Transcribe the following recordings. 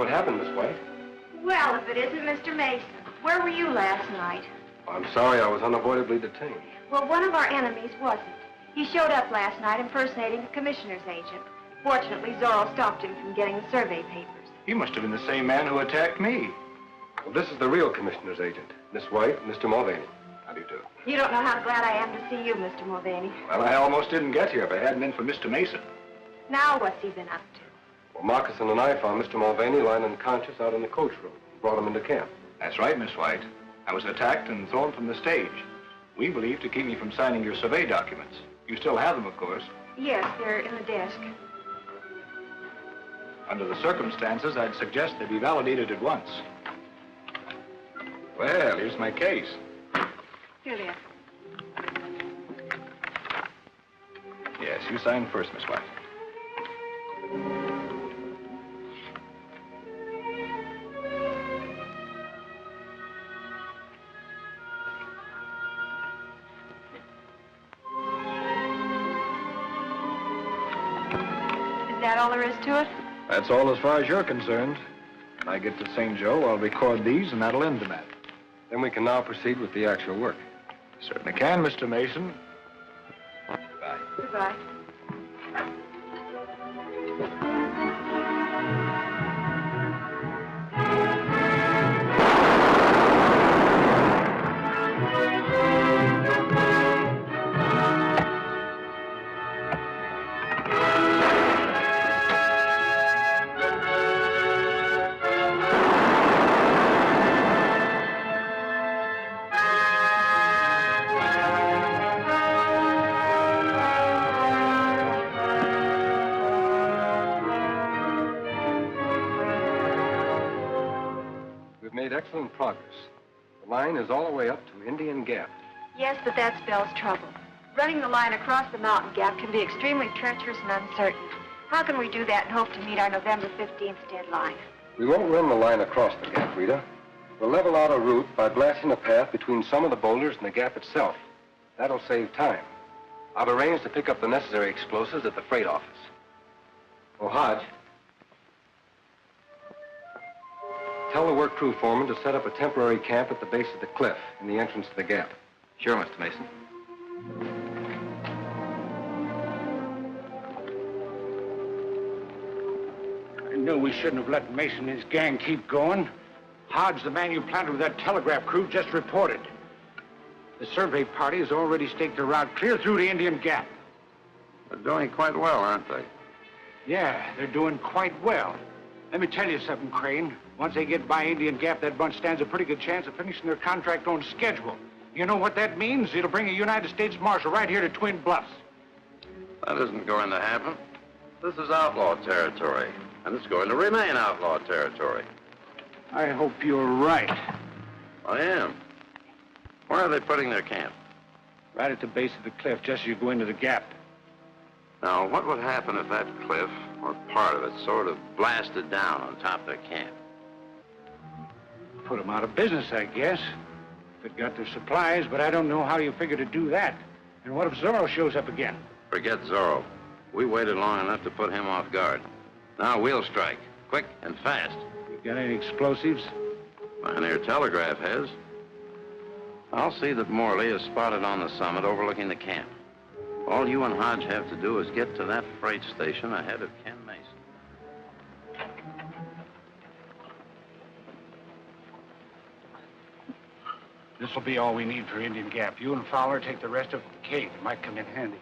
What happened, Miss White? Well, if it isn't Mr. Mason. Where were you last night? I'm sorry, I was unavoidably detained. Well, one of our enemies wasn't. He showed up last night impersonating the commissioner's agent. Fortunately, Zorro stopped him from getting the survey papers. He must have been the same man who attacked me. Well, this is the real commissioner's agent, Miss White, Mr. Mulvaney. How do you do? You don't know how glad I am to see you, Mr. Mulvaney. Well, I almost didn't get here if I hadn't been for Mr. Mason. Now what's he been up to? Well, Moccasin and I found Mr. Mulvaney lying unconscious out in the coach room. Brought him into camp. That's right, Miss White. I was attacked and thrown from the stage. We believe to keep me from signing your survey documents. You still have them, of course. Yes, they're in the desk. Under the circumstances, I'd suggest they be validated at once. Well, here's my case. Here they are. Yes, you sign first, Miss White. Is that all there is to it? That's all as far as you're concerned. When I get to St. Joe, I'll record these, and that'll end the matter. Then we can now proceed with the actual work. Certainly can, Mr. Mason. Goodbye. Goodbye. Excellent progress. The line is all the way up to Indian Gap. Yes, but that spells trouble. Running the line across the mountain gap can be extremely treacherous and uncertain. How can we do that and hope to meet our November 15th deadline? We won't run the line across the gap, Rita. We'll level out a route by blasting a path between some of the boulders and the gap itself. That'll save time. I've arranged to pick up the necessary explosives at the freight office. Oh, Hodge. Tell the work crew foreman to set up a temporary camp at the base of the cliff in the entrance to the gap. Sure, Mr. Mason. I knew we shouldn't have let Mason and his gang keep going. Hodge, the man you planted with that telegraph crew, just reported. The survey party has already staked a route clear through the Indian Gap. They're doing quite well, aren't they? Yeah, they're doing quite well. Let me tell you something, Crane. Once they get by Indian Gap, that bunch stands a pretty good chance of finishing their contract on schedule. You know what that means? It'll bring a United States Marshal right here to Twin Bluffs. That isn't going to happen. This is outlaw territory, and it's going to remain outlaw territory. I hope you're right. I am. Where are they putting their camp? Right at the base of the cliff, just as you go into the gap. Now, what would happen if that cliff, or part of it, sort of blasted down on top of their camp? Put them out of business, I guess. If it got their supplies, but I don't know how you figure to do that. And what if Zorro shows up again? Forget Zorro. We waited long enough to put him off guard. Now we'll strike, quick and fast. You got any explosives? Pioneer Telegraph has. I'll see that Morley is spotted on the summit overlooking the camp. All you and Hodge have to do is get to that freight station ahead of Ken Mason. This will be all we need for Indian Gap. You and Fowler take the rest of the cave. It might come in handy.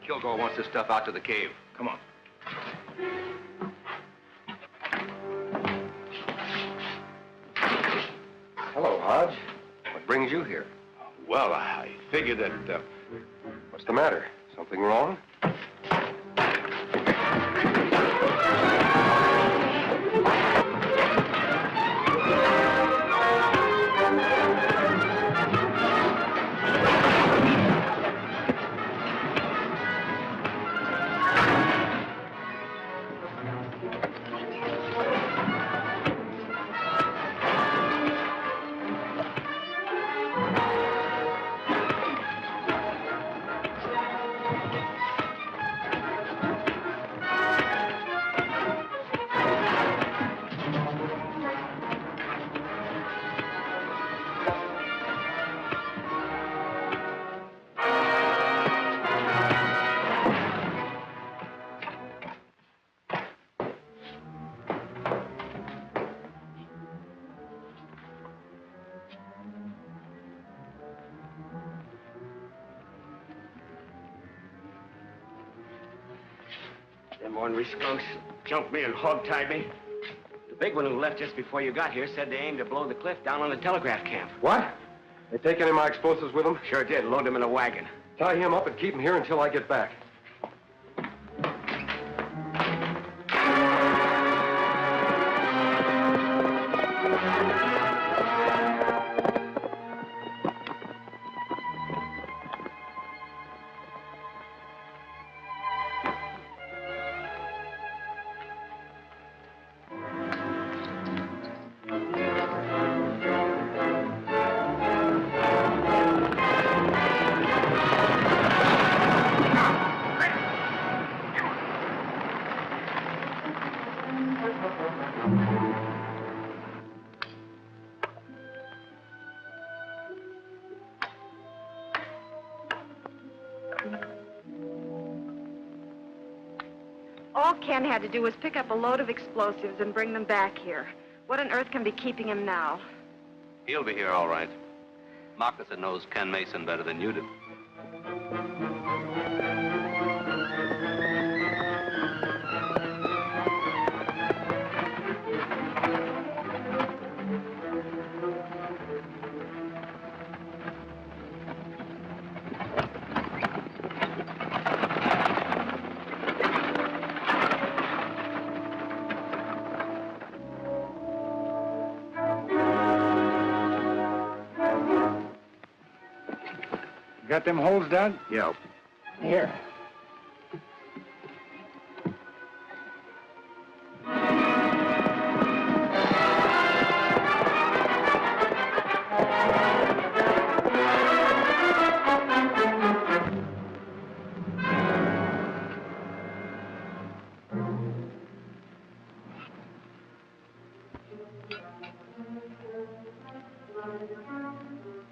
Kilgore wants this stuff out to the cave. Come on. Hello, Hodge. What brings you here? Well, I figured that, What's the matter? Something wrong? Them ornery skunks jumped me and hog-tied me. The big one who left just before you got here said they aimed to blow the cliff down on the telegraph camp. What? They take any of my explosives with them? Sure did. Load them in a wagon. Tie him up and keep him here until I get back. All Ken had to do was pick up a load of explosives and bring them back here. What on earth can be keeping him now? He'll be here all right. Moccasin knows Ken Mason better than you do. Got them holes dug? Yeah. Here.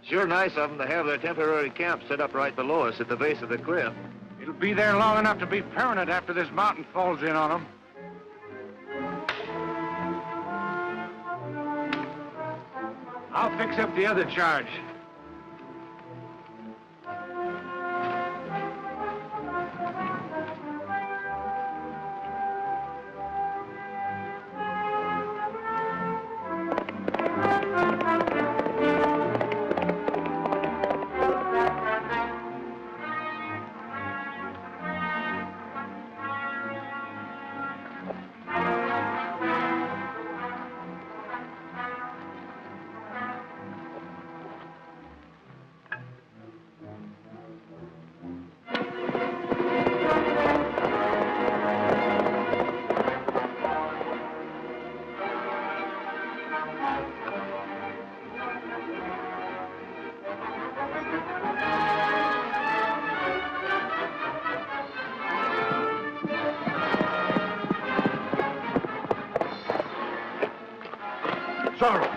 Sure nice of them to have their temporary camp set up right below us at the base of the cliff. It'll be there long enough to be permanent after this mountain falls in on them. I'll fix up the other charge. Zorro!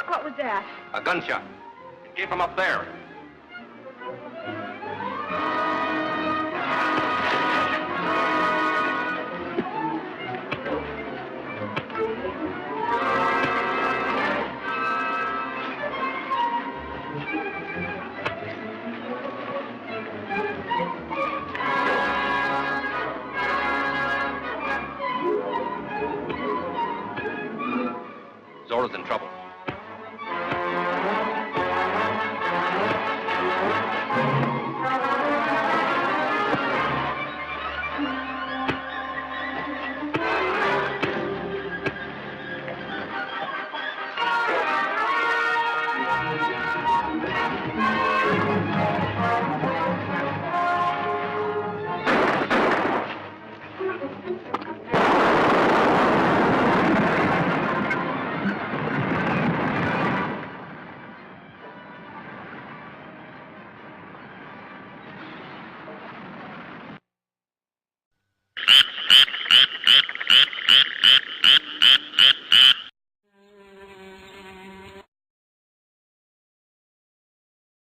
What was that? A gunshot. It came from up there. Zorro's in trouble.